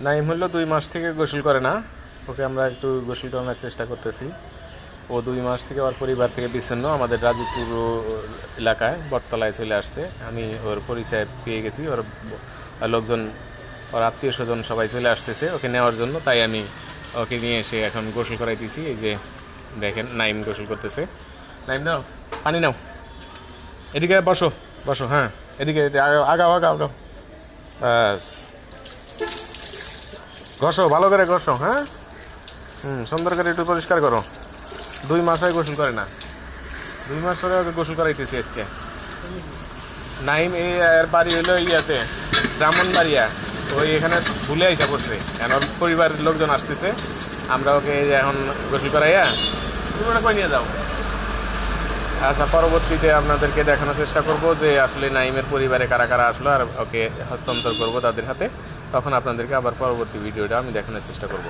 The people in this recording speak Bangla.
নাইম হলো 2 মাস থেকে গোসল করে না, ওকে আমরা একটু গোসল করানোর চেষ্টা করতেছি। ও 2 মাস থেকে ওর পরিবার থেকে বিচ্ছিন্ন, আমাদের রাজীবপুর এলাকায় বটতলায় চলে আসছে। আমি ওর পরিচয় পেয়ে গেছি, ওর লোকজন, ওর আত্মীয় স্বজন সবাই চলে আসতেছে ওকে নেওয়ার জন্য, তাই আমি ওকে নিয়ে এসে এখন গোসল করাইতেছি। এই যে দেখেন নাইম গোসল করতেছে। নাইম নাও, পানি নাও, এদিকে বসো বসো, হ্যাঁ এদিকে আগাও আগাও আগাও আগাও, ব্যাস ঘষো ভালো করে ঘষো, হ্যাঁ সুন্দর করে একটু পরিষ্কার করো। 2 মাস হয় গোসল করে না, 2 মাস পরে ওকে গোসল করাইতেছি আজকে। নাইম এর বাড়ি হইলো ইয়াতে ব্রাহ্মণবাড়িয়া, ওই এখানে ভুলে আইসা পড়ছে, এখন ওর পরিবারের লোকজন আসতেছে, আমরা ওকে এখন গোসল করাইয়া তুমি ওটা করে নিয়ে যাও। আচ্ছা, পরবর্তীতে আপনাদেরকে দেখানোর চেষ্টা করব যে আসলে নাইমের পরিবারে কারা কারা আসলো আর ওকে হস্তান্তর করব তাদের হাতে, তখন আপনাদেরকে আবার পরবর্তী ভিডিওটা আমি দেখানোর চেষ্টা করব।